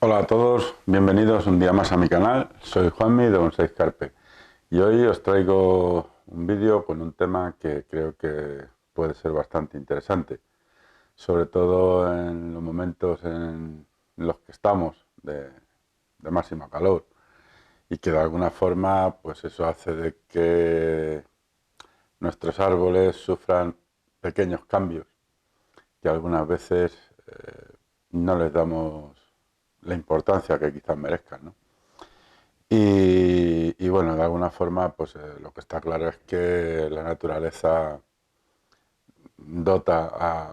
Hola a todos, bienvenidos un día más a mi canal. Soy Juanmi de Bonsai Carpe y hoy os traigo un vídeo con un tema que creo que puede ser bastante interesante, sobre todo en los momentos en los que estamos de máxima calor y que de alguna forma pues eso hace de que nuestros árboles sufran pequeños cambios que algunas veces no les damos la importancia que quizás merezcan, ¿no? Y bueno, de alguna forma, pues lo que está claro es que la naturaleza dota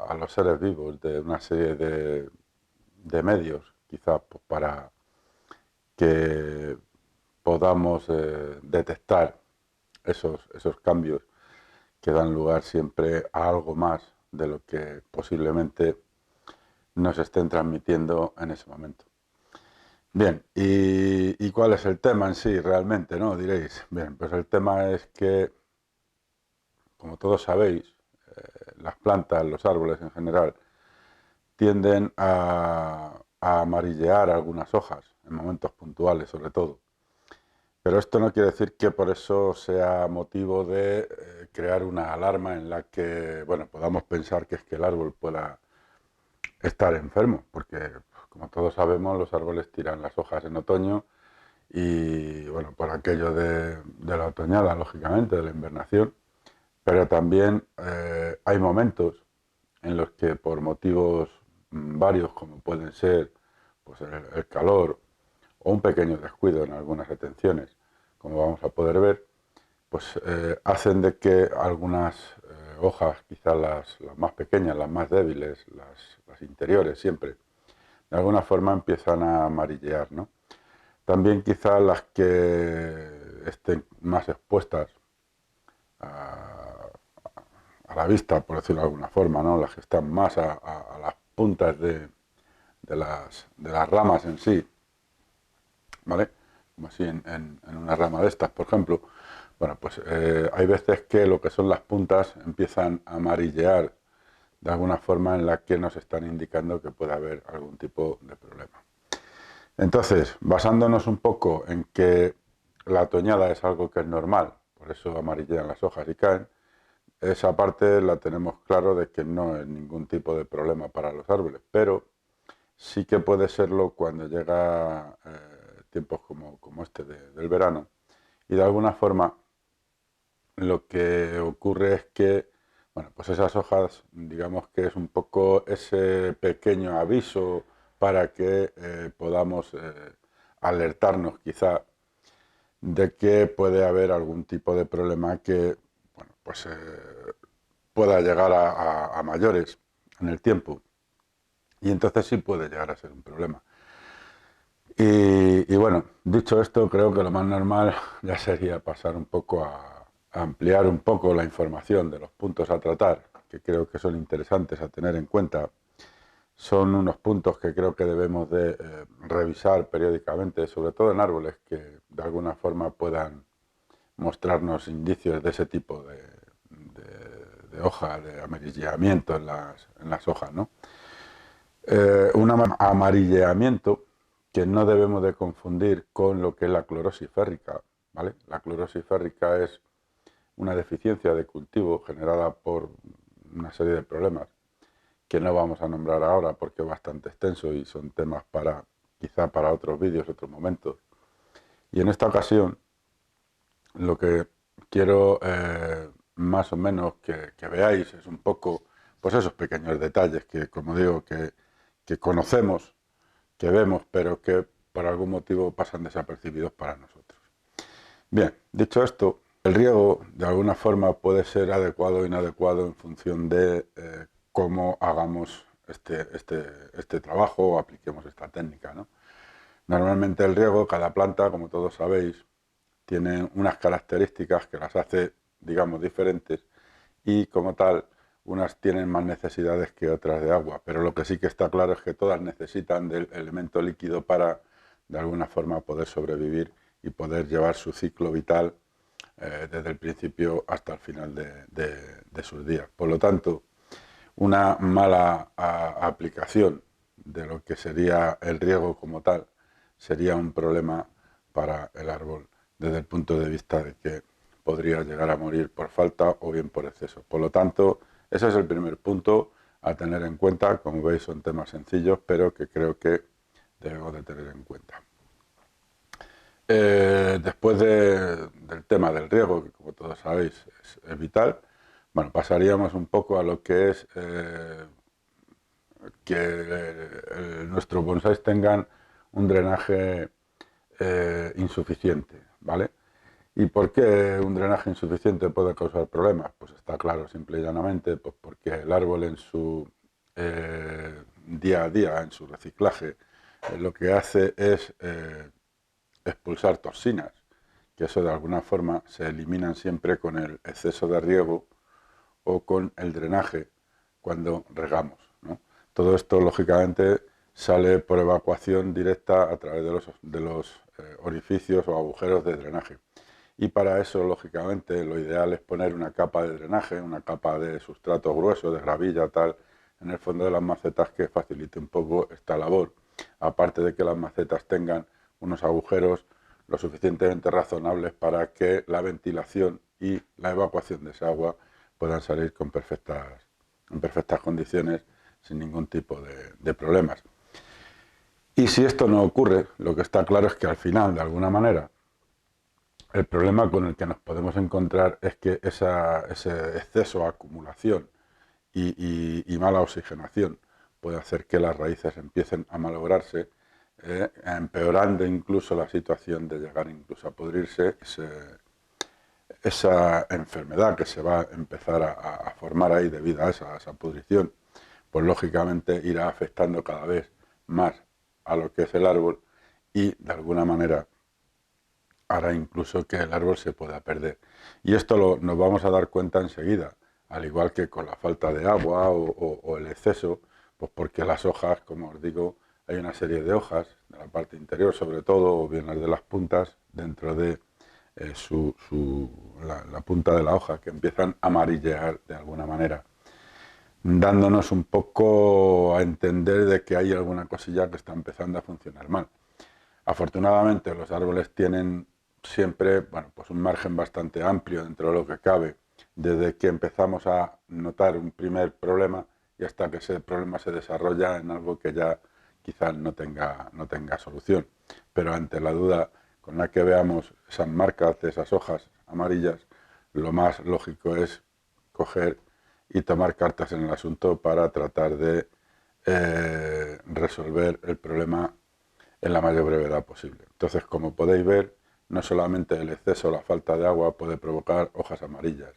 a los seres vivos de una serie de medios, quizás pues, para que podamos detectar esos cambios que dan lugar siempre a algo más de lo que posiblemente nos estén transmitiendo en ese momento. Bien, ¿y cuál es el tema en sí realmente, no? Diréis. Bien, pues el tema es que, como todos sabéis, las plantas, los árboles en general, tienden a amarillear algunas hojas, en momentos puntuales sobre todo. Pero esto no quiere decir que por eso sea motivo de crear una alarma en la que, bueno, podamos pensar que es que el árbol pueda estar enfermo, porque como todos sabemos los árboles tiran las hojas en otoño y bueno, por aquello de la otoñada, lógicamente, de la invernación, pero también hay momentos en los que por motivos varios, como pueden ser pues el calor o un pequeño descuido en algunas atenciones, como vamos a poder ver, pues hacen de que algunas hojas, quizás las más pequeñas, las más débiles, las interiores siempre, de alguna forma empiezan a amarillear, ¿no? También quizás las que estén más expuestas a, a la vista, por decirlo de alguna forma, ¿no? Las que están más a las puntas de las ramas en sí, ¿vale? Como así en una rama de estas, por ejemplo. Bueno, pues hay veces que lo que son las puntas empiezan a amarillear de alguna forma en la que nos están indicando que puede haber algún tipo de problema. Entonces, basándonos un poco en que la toñada es algo que es normal, por eso amarillean las hojas y caen, esa parte la tenemos claro de que no es ningún tipo de problema para los árboles, pero sí que puede serlo cuando llega tiempos como este del verano y de alguna forma lo que ocurre es que, bueno, pues esas hojas, digamos que es un poco ese pequeño aviso para que podamos alertarnos quizá de que puede haber algún tipo de problema que, bueno, pues pueda llegar a mayores en el tiempo. Y entonces sí puede llegar a ser un problema. Y bueno, dicho esto, creo que lo más normal ya sería pasar un poco a ampliar un poco la información de los puntos a tratar, que creo que son interesantes a tener en cuenta. Son unos puntos que creo que debemos de revisar periódicamente, sobre todo en árboles que de alguna forma puedan mostrarnos indicios de ese tipo de hoja, de amarilleamiento en las hojas, ¿no? Un amarilleamiento que no debemos de confundir con lo que es la clorosis férrica, ¿vale? La clorosis férrica es una deficiencia de cultivo generada por una serie de problemas que no vamos a nombrar ahora porque es bastante extenso y son temas para quizá para otros vídeos, otros momentos. Y en esta ocasión lo que quiero más o menos que veáis es un poco pues esos pequeños detalles que, como digo, que conocemos, que vemos, pero que por algún motivo pasan desapercibidos para nosotros. Bien, dicho esto, el riego de alguna forma puede ser adecuado o inadecuado en función de cómo hagamos este trabajo o apliquemos esta técnica, ¿no? Normalmente el riego, cada planta, como todos sabéis, tiene unas características que las hace, digamos, diferentes y como tal, unas tienen más necesidades que otras de agua, pero lo que sí que está claro es que todas necesitan del elemento líquido para, de alguna forma, poder sobrevivir y poder llevar su ciclo vital desde el principio hasta el final de sus días. Por lo tanto, una mala aplicación de lo que sería el riego como tal, sería un problema para el árbol desde el punto de vista de que podría llegar a morir por falta o bien por exceso. Por lo tanto, ese es el primer punto a tener en cuenta. Como veis, son temas sencillos, pero que creo que debemos de tener en cuenta. Después del tema del riego, que como todos sabéis es vital, bueno, pasaríamos un poco a lo que es que nuestros bonsáis tengan un drenaje insuficiente, ¿vale? ¿Y por qué un drenaje insuficiente puede causar problemas? Pues está claro, simple y llanamente, pues porque el árbol en su día a día, en su reciclaje, lo que hace es expulsar toxinas, que eso de alguna forma se eliminan siempre con el exceso de riego o con el drenaje cuando regamos, ¿no? Todo esto, lógicamente, sale por evacuación directa a través de los orificios o agujeros de drenaje. Y para eso, lógicamente, lo ideal es poner una capa de drenaje, una capa de sustrato grueso, de gravilla, tal, en el fondo de las macetas que facilite un poco esta labor. Aparte de que las macetas tengan unos agujeros lo suficientemente razonables para que la ventilación y la evacuación de esa agua puedan salir en perfectas condiciones sin ningún tipo de problemas. Y si esto no ocurre, lo que está claro es que al final, de alguna manera, el problema con el que nos podemos encontrar es que ese exceso, acumulación y mala oxigenación puede hacer que las raíces empiecen a malograrse, empeorando incluso la situación de llegar incluso a pudrirse. Esa enfermedad que se va a empezar a formar ahí debido a esa pudrición, pues lógicamente irá afectando cada vez más a lo que es el árbol y de alguna manera hará incluso que el árbol se pueda perder. Y esto nos vamos a dar cuenta enseguida, al igual que con la falta de agua o el exceso, pues porque las hojas, como os digo, hay una serie de hojas, de la parte interior sobre todo, o bien las de las puntas, dentro de la punta de la hoja, que empiezan a amarillear de alguna manera, dándonos un poco a entender de que hay alguna cosilla que está empezando a funcionar mal. Afortunadamente los árboles tienen siempre, bueno, pues un margen bastante amplio dentro de lo que cabe, desde que empezamos a notar un primer problema y hasta que ese problema se desarrolla en algo que ya quizás no tenga solución. Pero ante la duda con la que veamos esas marcas de esas hojas amarillas, lo más lógico es coger y tomar cartas en el asunto para tratar de resolver el problema en la mayor brevedad posible. Entonces, como podéis ver, no solamente el exceso o la falta de agua puede provocar hojas amarillas.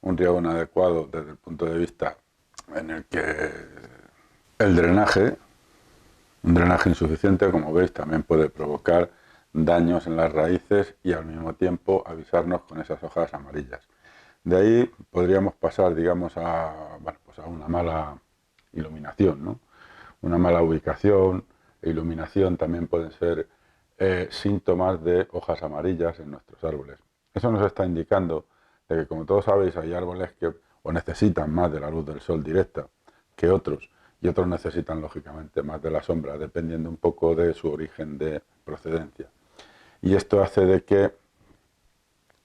Un riego inadecuado desde el punto de vista en el que el drenaje, un drenaje insuficiente, como veis, también puede provocar daños en las raíces y al mismo tiempo avisarnos con esas hojas amarillas. De ahí podríamos pasar, digamos, bueno, pues a una mala iluminación, ¿no? Una mala ubicación e iluminación también pueden ser síntomas de hojas amarillas en nuestros árboles. Eso nos está indicando de que, como todos sabéis, hay árboles que o necesitan más de la luz del sol directa que otros, y otros necesitan lógicamente más de la sombra, dependiendo un poco de su origen de procedencia. Y esto hace de que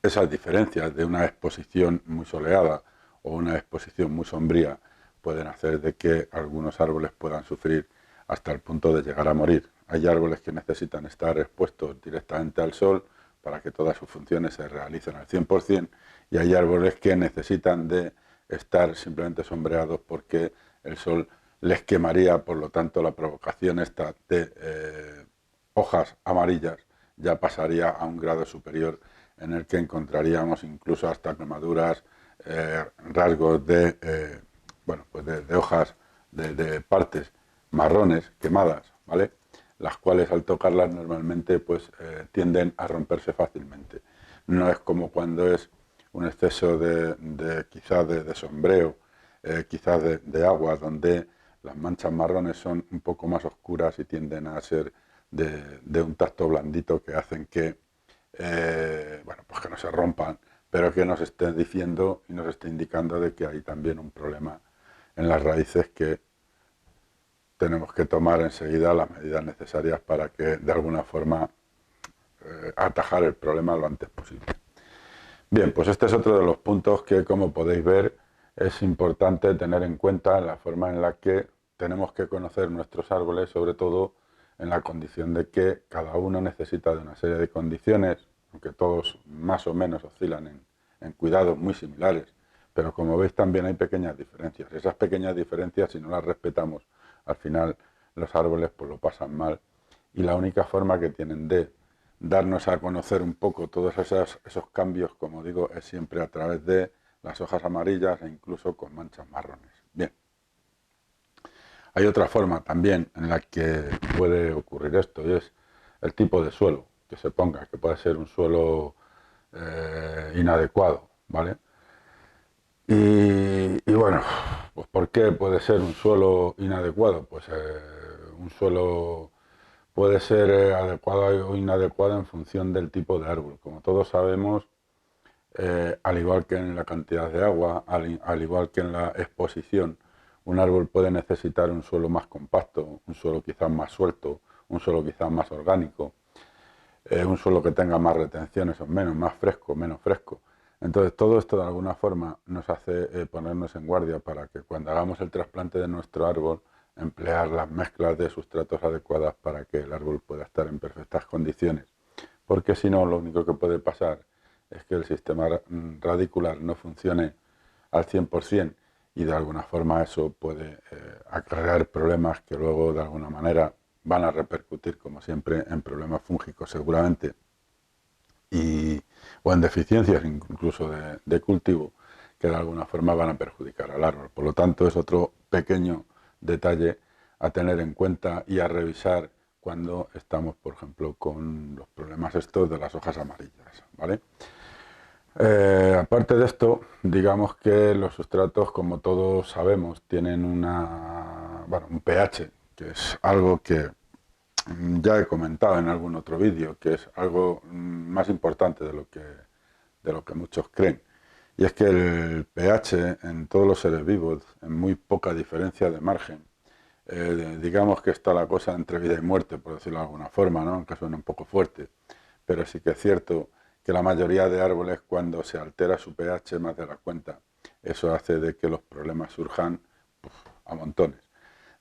esas diferencias de una exposición muy soleada o una exposición muy sombría pueden hacer de que algunos árboles puedan sufrir hasta el punto de llegar a morir. Hay árboles que necesitan estar expuestos directamente al sol para que todas sus funciones se realicen al 100%, y hay árboles que necesitan de estar simplemente sombreados porque el sol les quemaría. Por lo tanto, la provocación esta de hojas amarillas ya pasaría a un grado superior, en el que encontraríamos incluso hasta quemaduras, rasgos bueno, pues de hojas, de partes marrones quemadas, ¿vale? Las cuales al tocarlas normalmente pues tienden a romperse fácilmente. No es como cuando es un exceso quizás de sombreo, quizás de agua, donde las manchas marrones son un poco más oscuras y tienden a ser de un tacto blandito, que hacen que bueno, pues que no se rompan, pero que nos esté diciendo y nos esté indicando de que hay también un problema en las raíces que tenemos que tomar enseguida las medidas necesarias para que de alguna forma atajar el problema lo antes posible. Bien, pues este es otro de los puntos que, como podéis ver, es importante tener en cuenta en la forma en la que tenemos que conocer nuestros árboles, sobre todo en la condición de que cada uno necesita de una serie de condiciones, aunque todos más o menos oscilan en cuidados muy similares, pero como veis también hay pequeñas diferencias. Esas pequeñas diferencias, si no las respetamos, al final los árboles pues lo pasan mal, y la única forma que tienen de darnos a conocer un poco todos esos cambios, como digo, es siempre a través de las hojas amarillas e incluso con manchas marrones. Bien. Hay otra forma también en la que puede ocurrir esto, y es el tipo de suelo que se ponga, que puede ser un suelo inadecuado, ¿vale? Y bueno, pues ¿por qué puede ser un suelo inadecuado? Pues un suelo puede ser adecuado o inadecuado en función del tipo de árbol. Como todos sabemos, al igual que en la cantidad de agua, al igual que en la exposición, un árbol puede necesitar un suelo más compacto, un suelo quizás más suelto, un suelo quizás más orgánico, un suelo que tenga más retenciones o menos, más fresco, menos fresco. Entonces todo esto de alguna forma nos hace ponernos en guardia para que cuando hagamos el trasplante de nuestro árbol, emplear las mezclas de sustratos adecuadas para que el árbol pueda estar en perfectas condiciones. Porque si no, lo único que puede pasar es que el sistema radicular no funcione al 100% y de alguna forma eso puede acarrear problemas que luego de alguna manera van a repercutir, como siempre, en problemas fúngicos seguramente o en deficiencias incluso de cultivo que de alguna forma van a perjudicar al árbol. Por lo tanto, es otro pequeño detalle a tener en cuenta y a revisar cuando estamos, por ejemplo, con los problemas estos de las hojas amarillas, ¿vale? Aparte de esto, digamos que los sustratos, como todos sabemos, tienen un pH, que es algo que ya he comentado en algún otro vídeo, que es algo más importante de lo que muchos creen. Y es que el pH en todos los seres vivos, en muy poca diferencia de margen, digamos que está la cosa entre vida y muerte, por decirlo de alguna forma, ¿no? Aunque suene un poco fuerte, pero sí que es cierto que la mayoría de árboles, cuando se altera su pH más de la cuenta, eso hace de que los problemas surjan a montones.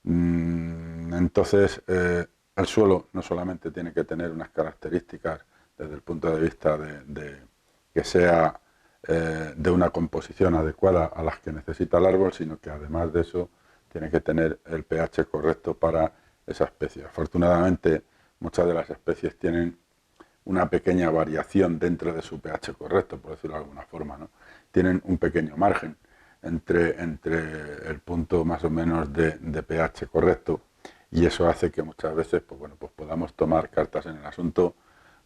Entonces, el suelo no solamente tiene que tener unas características desde el punto de vista de que sea de una composición adecuada a las que necesita el árbol, sino que además de eso tiene que tener el pH correcto para esa especie. Afortunadamente, muchas de las especies tienen una pequeña variación dentro de su pH correcto, por decirlo de alguna forma, ¿no? Tienen un pequeño margen entre el punto más o menos de pH correcto, y eso hace que muchas veces pues podamos tomar cartas en el asunto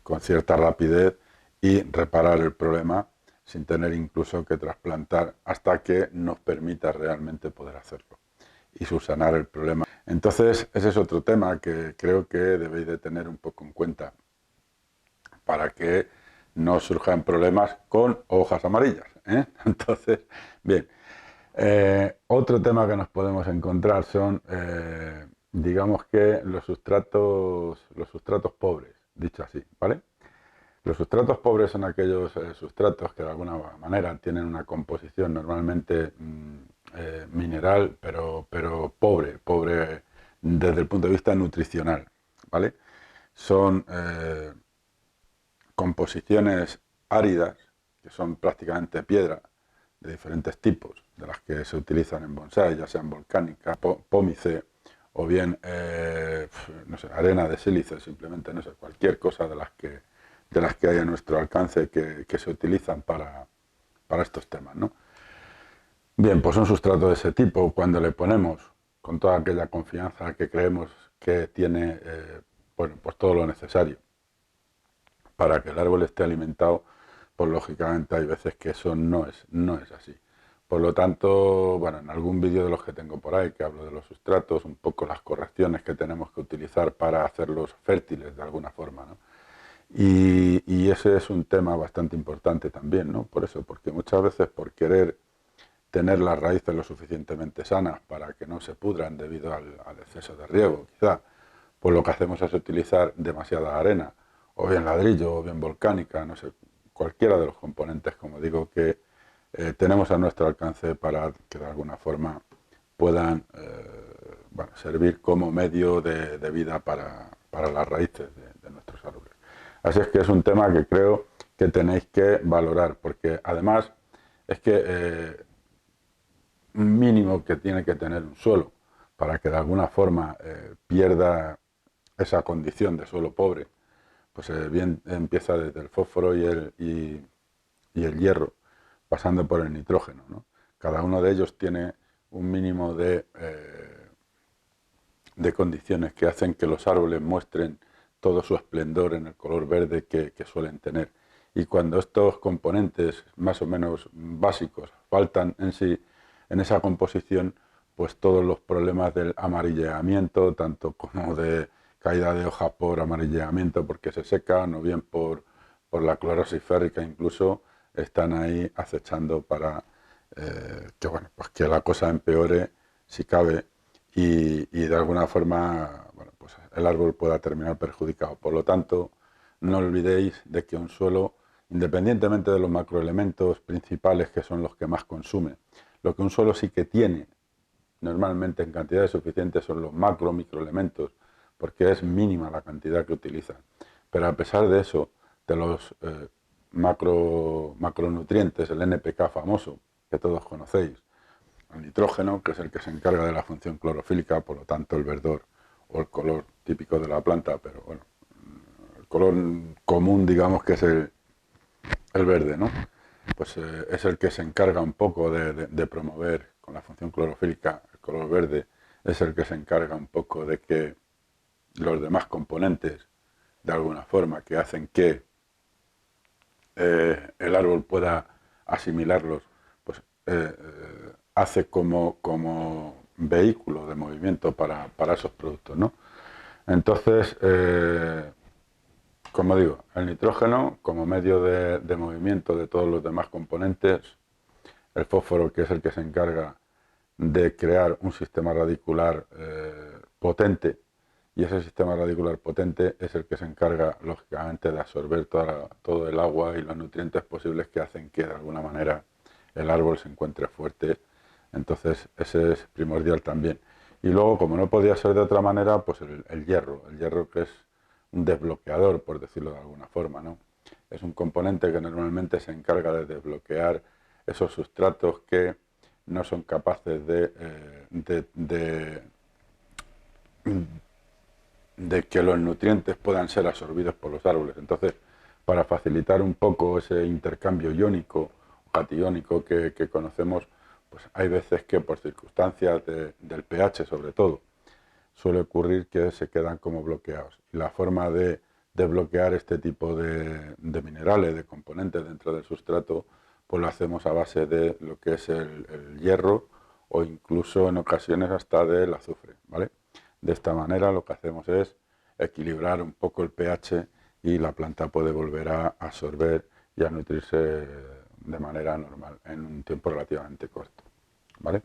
con cierta rapidez y reparar el problema sin tener incluso que trasplantar hasta que nos permita realmente poder hacerlo y subsanar el problema. Entonces, ese es otro tema que creo que debéis de tener un poco en cuenta para que no surjan problemas con hojas amarillas, ¿eh? Entonces, bien. Otro tema que nos podemos encontrar son, digamos que los sustratos pobres, dicho así, ¿vale? Los sustratos pobres son aquellos sustratos que de alguna manera tienen una composición normalmente mineral, pero pobre desde el punto de vista nutricional, ¿vale? Son composiciones áridas, que son prácticamente piedra, de diferentes tipos, de las que se utilizan en bonsái, ya sean volcánicas, pómice, o bien, no sé, arena de sílice, simplemente, no sé, cualquier cosa de las que hay a nuestro alcance que se utilizan para estos temas, ¿no? Bien, pues un sustrato de ese tipo, cuando le ponemos con toda aquella confianza que creemos que tiene, pues todo lo necesario para que el árbol esté alimentado, pues lógicamente hay veces que eso no es así. Por lo tanto, bueno, en algún vídeo de los que tengo por ahí que hablo de los sustratos, un poco las correcciones que tenemos que utilizar para hacerlos fértiles de alguna forma, ¿no? Y ese es un tema bastante importante también, ¿no? Por eso, porque muchas veces por querer tener las raíces lo suficientemente sanas para que no se pudran debido al exceso de riego, quizá, pues lo que hacemos es utilizar demasiada arena, o bien ladrillo, o bien volcánica, no sé, cualquiera de los componentes, como digo, que tenemos a nuestro alcance para que de alguna forma puedan bueno, servir como medio de vida para las raíces de nuestros árboles. Así es que es un tema que creo que tenéis que valorar, porque además es que un mínimo que tiene que tener un suelo para que de alguna forma pierda esa condición de suelo pobre, pues bien empieza desde el fósforo y el hierro, pasando por el nitrógeno, ¿no? Cada uno de ellos tiene un mínimo de condiciones que hacen que los árboles muestren todo su esplendor en el color verde que suelen tener. Y cuando estos componentes más o menos básicos faltan en sí, en esa composición, pues todos los problemas del amarilleamiento, tanto como de caída de hojas por amarilleamiento porque se secan, o bien por la clorosis férrica incluso, están ahí acechando para que, bueno, pues que la cosa empeore, si cabe, y de alguna forma, bueno, pues el árbol pueda terminar perjudicado. Por lo tanto, no olvidéis de que un suelo, independientemente de los macroelementos principales que son los que más consume, lo que un suelo sí que tiene normalmente en cantidades suficientes son los microelementos, porque es mínima la cantidad que utilizan. Pero a pesar de eso, de los macronutrientes, el NPK famoso, que todos conocéis, el nitrógeno, que es el que se encarga de la función clorofílica, por lo tanto el verdor o el color típico de la planta, pero bueno, el color común digamos que es el verde, ¿no? Pues es el que se encarga un poco de promover con la función clorofílica, el color verde es el que se encarga un poco de que los demás componentes, de alguna forma, que hacen que el árbol pueda asimilarlos, pues hace como vehículo de movimiento para esos productos, ¿no? Entonces, como digo, el nitrógeno como medio de movimiento de todos los demás componentes, el fósforo, que es el que se encarga de crear un sistema radicular potente, y ese sistema radicular potente es el que se encarga, lógicamente, de absorber todo el agua y los nutrientes posibles que hacen que, de alguna manera, el árbol se encuentre fuerte. Entonces, ese es primordial también. Y luego, como no podía ser de otra manera, pues el hierro que es un desbloqueador, por decirlo de alguna forma, ¿no? Es un componente que normalmente se encarga de desbloquear esos sustratos que no son capaces de que los nutrientes puedan ser absorbidos por los árboles. Entonces, para facilitar un poco ese intercambio iónico o catiónico que conocemos, pues hay veces que por circunstancias del pH sobre todo, suele ocurrir que se quedan como bloqueados. Y la forma de desbloquear este tipo de minerales, de componentes dentro del sustrato, pues lo hacemos a base de lo que es el hierro o incluso en ocasiones hasta del azufre, ¿vale? De esta manera lo que hacemos es equilibrar un poco el pH y la planta puede volver a absorber y a nutrirse de manera normal en un tiempo relativamente corto, ¿vale?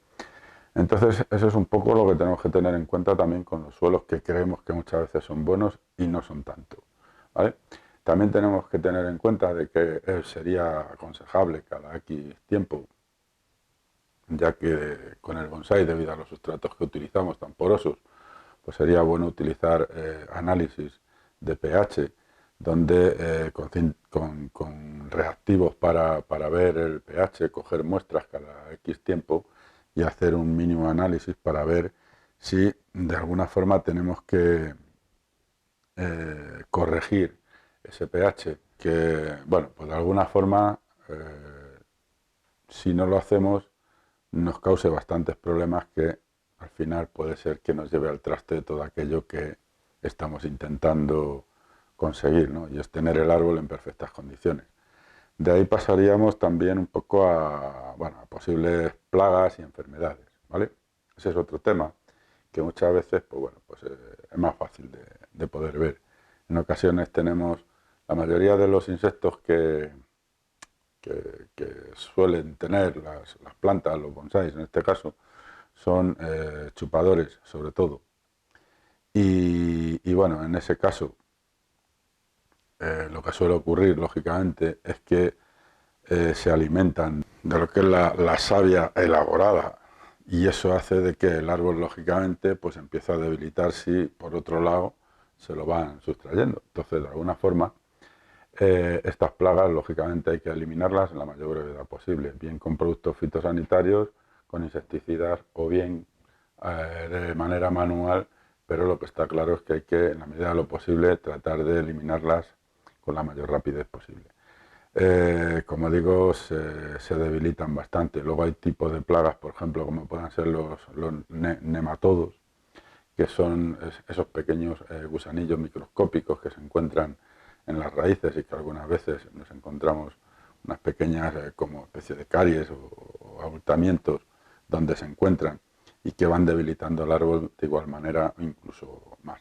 Entonces, eso es un poco lo que tenemos que tener en cuenta también con los suelos que creemos que muchas veces son buenos y no son tanto, ¿vale? También tenemos que tener en cuenta de que sería aconsejable cada X tiempo, ya que con el bonsái, debido a los sustratos que utilizamos tan porosos, pues sería bueno utilizar análisis de pH, donde con reactivos para ver el pH, coger muestras cada X tiempo y hacer un mínimo análisis para ver si de alguna forma tenemos que corregir ese pH, que, bueno, pues de alguna forma, si no lo hacemos, nos cause bastantes problemas que al final puede ser que nos lleve al traste todo aquello que estamos intentando conseguir, ¿no? Y es tener el árbol en perfectas condiciones. De ahí pasaríamos también un poco bueno, a posibles plagas y enfermedades, ¿vale? Ese es otro tema que muchas veces, pues bueno, pues es más fácil de poder ver. En ocasiones tenemos la mayoría de los insectos que que suelen tener las plantas, los bonsáis en este caso, son chupadores sobre todo. Y bueno, en ese caso, lo que suele ocurrir, lógicamente, es que se alimentan de lo que es la savia elaborada, y eso hace de que el árbol, lógicamente, pues empieza a debilitar si por otro lado se lo van sustrayendo. Entonces, de alguna forma, estas plagas, lógicamente, hay que eliminarlas en la mayor brevedad posible, bien con productos fitosanitarios, con insecticidas o bien de manera manual, pero lo que está claro es que hay que, en la medida de lo posible, tratar de eliminarlas con la mayor rapidez posible. Como digo, se debilitan bastante. Luego hay tipos de plagas, por ejemplo, como puedan ser los nematodos, que son esos pequeños gusanillos microscópicos que se encuentran en las raíces y que algunas veces nos encontramos unas pequeñas como especie de caries o abultamientos donde se encuentran y que van debilitando el árbol de igual manera, incluso más.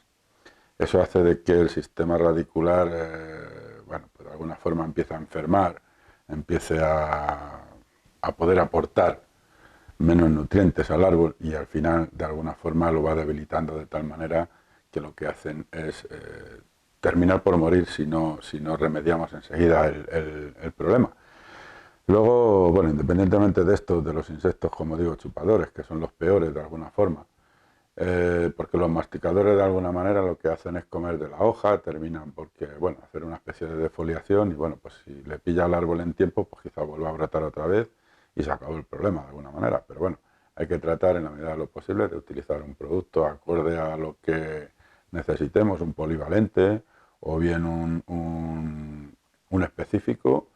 Eso hace de que el sistema radicular, bueno, pues de alguna forma empiece a enfermar, empiece a poder aportar menos nutrientes al árbol y al final de alguna forma lo va debilitando de tal manera que lo que hacen es terminar por morir si no remediamos enseguida el problema. Luego, bueno, independientemente de esto, de los insectos, como digo, chupadores, que son los peores de alguna forma, porque los masticadores de alguna manera lo que hacen es comer de la hoja, terminan porque, bueno, hacer una especie de defoliación y bueno, pues si le pilla al árbol en tiempo, pues quizá vuelva a brotar otra vez y se acabó el problema de alguna manera. Pero bueno, hay que tratar en la medida de lo posible de utilizar un producto acorde a lo que necesitemos, un polivalente o bien un específico,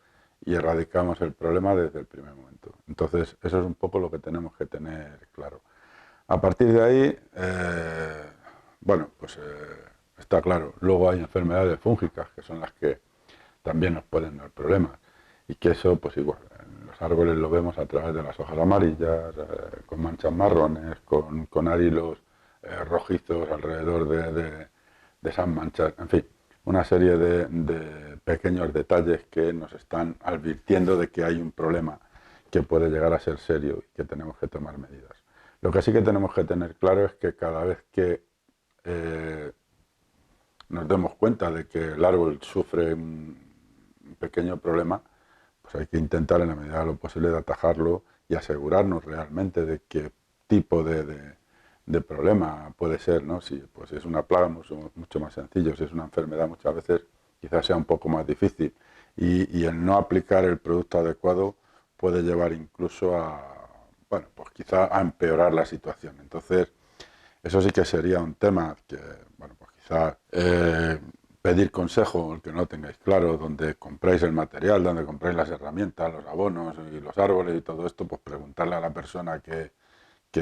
y erradicamos el problema desde el primer momento. Entonces, eso es un poco lo que tenemos que tener claro. A partir de ahí, bueno, pues está claro. Luego hay enfermedades fúngicas, que son las que también nos pueden dar problemas. Y que eso, pues igual, en los árboles lo vemos a través de las hojas amarillas, con manchas marrones, con árilos rojizos alrededor de esas manchas, en fin, una serie de pequeños detalles que nos están advirtiendo de que hay un problema que puede llegar a ser serio y que tenemos que tomar medidas. Lo que sí que tenemos que tener claro es que cada vez que nos demos cuenta de que el árbol sufre un pequeño problema, pues hay que intentar en la medida de lo posible de atajarlo y asegurarnos realmente de qué tipo de problema puede ser, ¿no? Si pues es una plaga mucho más sencillo, si es una enfermedad muchas veces quizás sea un poco más difícil y el no aplicar el producto adecuado puede llevar incluso a, bueno, pues quizá a empeorar la situación. Entonces, eso sí que sería un tema que, bueno, pues quizá pedir consejo, el que no lo tengáis claro, donde compráis el material, donde compráis las herramientas, los abonos y los árboles y todo esto, pues preguntarle a la persona que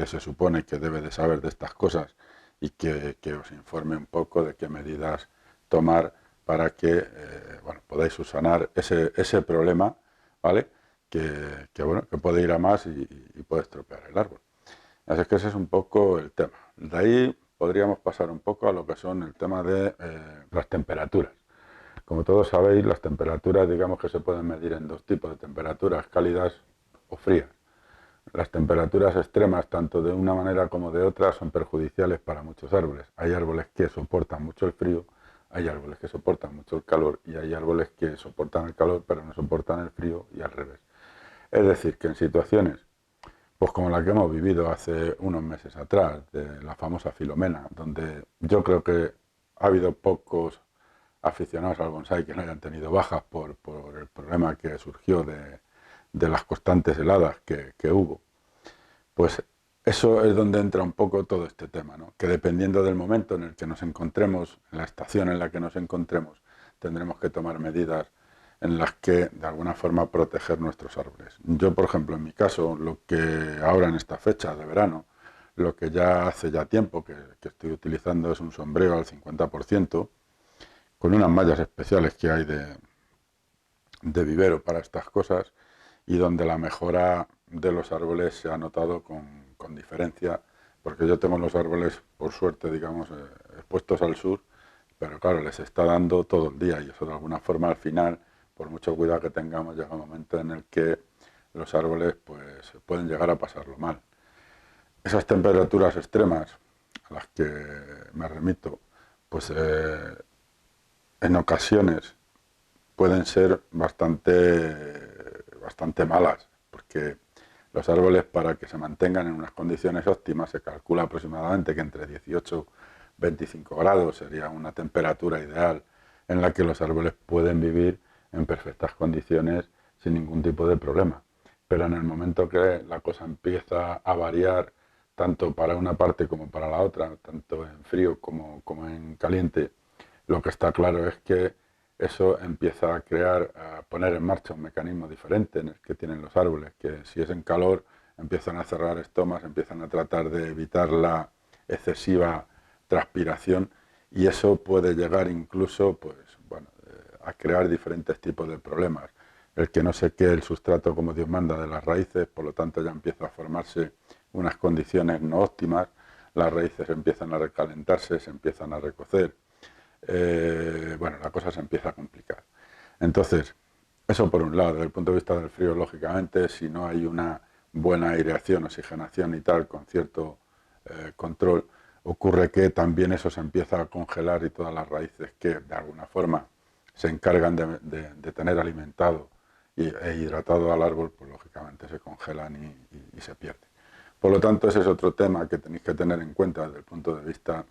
se supone que debe de saber de estas cosas y que os informe un poco de qué medidas tomar para que bueno, podáis subsanar ese problema, ¿vale? Bueno, que puede ir a más y puede estropear el árbol. Así que ese es un poco el tema. De ahí podríamos pasar un poco a lo que son el tema de las temperaturas. Como todos sabéis, las temperaturas, digamos que se pueden medir en dos tipos de temperaturas, cálidas o frías. Las temperaturas extremas, tanto de una manera como de otra, son perjudiciales para muchos árboles. Hay árboles que soportan mucho el frío, hay árboles que soportan mucho el calor y hay árboles que soportan el calor pero no soportan el frío y al revés. Es decir, que en situaciones pues como la que hemos vivido hace unos meses atrás, de la famosa Filomena, donde yo creo que ha habido pocos aficionados al bonsái que no hayan tenido bajas por el problema que surgió de las constantes heladas que hubo. Pues eso es donde entra un poco todo este tema, ¿no? Que dependiendo del momento en el que nos encontremos, en la estación en la que nos encontremos, tendremos que tomar medidas en las que de alguna forma proteger nuestros árboles. Yo, por ejemplo, en mi caso, lo que ahora en esta fecha de verano, lo que ya hace ya tiempo que estoy utilizando es un sombrero al 50%, con unas mallas especiales que hay de vivero para estas cosas y donde la mejora de los árboles se ha notado con diferencia, porque yo tengo los árboles, por suerte, digamos, expuestos al sur, pero claro, les está dando todo el día y eso de alguna forma al final por mucho cuidado que tengamos, llega un momento en el que los árboles pues pueden llegar a pasarlo mal. Esas temperaturas extremas a las que me remito, pues en ocasiones pueden ser bastante malas, porque los árboles, para que se mantengan en unas condiciones óptimas, se calcula aproximadamente que entre 18 y 25 grados sería una temperatura ideal en la que los árboles pueden vivir en perfectas condiciones sin ningún tipo de problema. Pero en el momento que la cosa empieza a variar, tanto para una parte como para la otra, tanto en frío como en caliente, lo que está claro es que eso empieza a poner en marcha un mecanismo diferente en el que tienen los árboles, que si es en calor empiezan a cerrar estomas, empiezan a tratar de evitar la excesiva transpiración, y eso puede llegar incluso pues, bueno, a crear diferentes tipos de problemas. El que no se quede el sustrato como Dios manda de las raíces, por lo tanto ya empieza a formarse unas condiciones no óptimas, las raíces empiezan a recalentarse, se empiezan a recocer. Bueno, la cosa se empieza a complicar. Entonces, eso por un lado. Desde el punto de vista del frío, lógicamente, si no hay una buena aireación, oxigenación y tal, con cierto control, ocurre que también eso se empieza a congelar, y todas las raíces que de alguna forma se encargan de tener alimentado e hidratado al árbol, pues lógicamente se congelan y se pierden. Por lo tanto, ese es otro tema que tenéis que tener en cuenta desde el punto de vista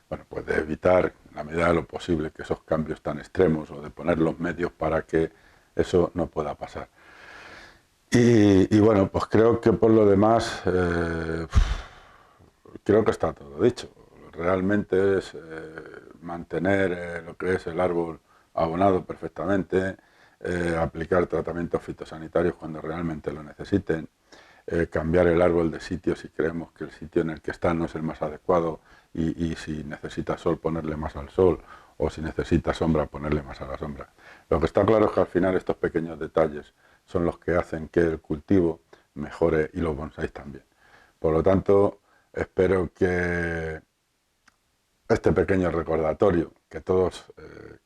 bueno, pues de evitar, en la medida de lo posible, que esos cambios tan extremos, o de poner los medios para que eso no pueda pasar. Y bueno, pues creo que por lo demás, creo que está todo dicho. Realmente es mantener lo que es el árbol abonado perfectamente, aplicar tratamientos fitosanitarios cuando realmente lo necesiten, cambiar el árbol de sitio si creemos que el sitio en el que está no es el más adecuado, y si necesita sol ponerle más al sol, o si necesita sombra ponerle más a la sombra. Lo que está claro es que al final estos pequeños detalles son los que hacen que el cultivo mejore, y los bonsáis también. Por lo tanto, espero que este pequeño recordatorio que todos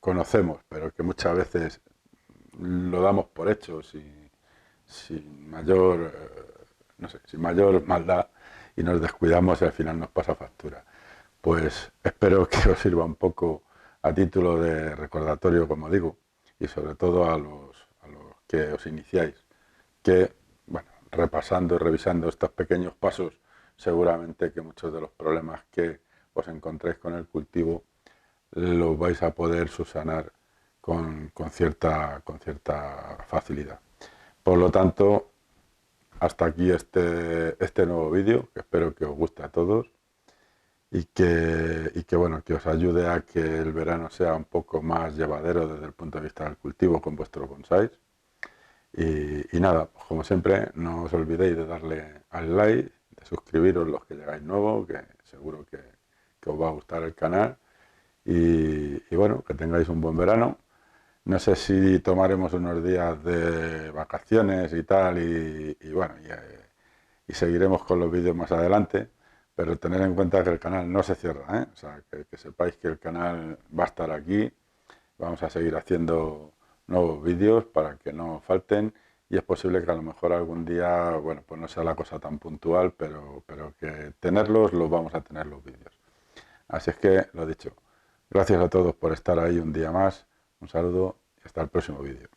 conocemos, pero que muchas veces lo damos por hecho sin mayor, no sé, sin mayor maldad, y nos descuidamos y al final nos pasa factura. Pues espero que os sirva un poco a título de recordatorio, como digo, y sobre todo a los que os iniciáis, que, bueno, repasando y revisando estos pequeños pasos, seguramente que muchos de los problemas que os encontréis con el cultivo los vais a poder subsanar con cierta facilidad. Por lo tanto, hasta aquí este nuevo vídeo, que espero que os guste a todos, y que bueno, que os ayude a que el verano sea un poco más llevadero desde el punto de vista del cultivo con vuestros bonsáis. Y nada, como siempre, no os olvidéis de darle al like, de suscribiros los que llegáis nuevos, que seguro que os va a gustar el canal. Y bueno, que tengáis un buen verano. No sé si tomaremos unos días de vacaciones y tal, y bueno, y seguiremos con los vídeos más adelante, pero tener en cuenta que el canal no se cierra, ¿eh? O sea, que sepáis que el canal va a estar aquí, vamos a seguir haciendo nuevos vídeos para que no falten, y es posible que a lo mejor algún día, bueno, pues no sea la cosa tan puntual, pero que tenerlos, los vamos a tener los vídeos. Así es que, lo dicho, gracias a todos por estar ahí un día más, un saludo y hasta el próximo vídeo.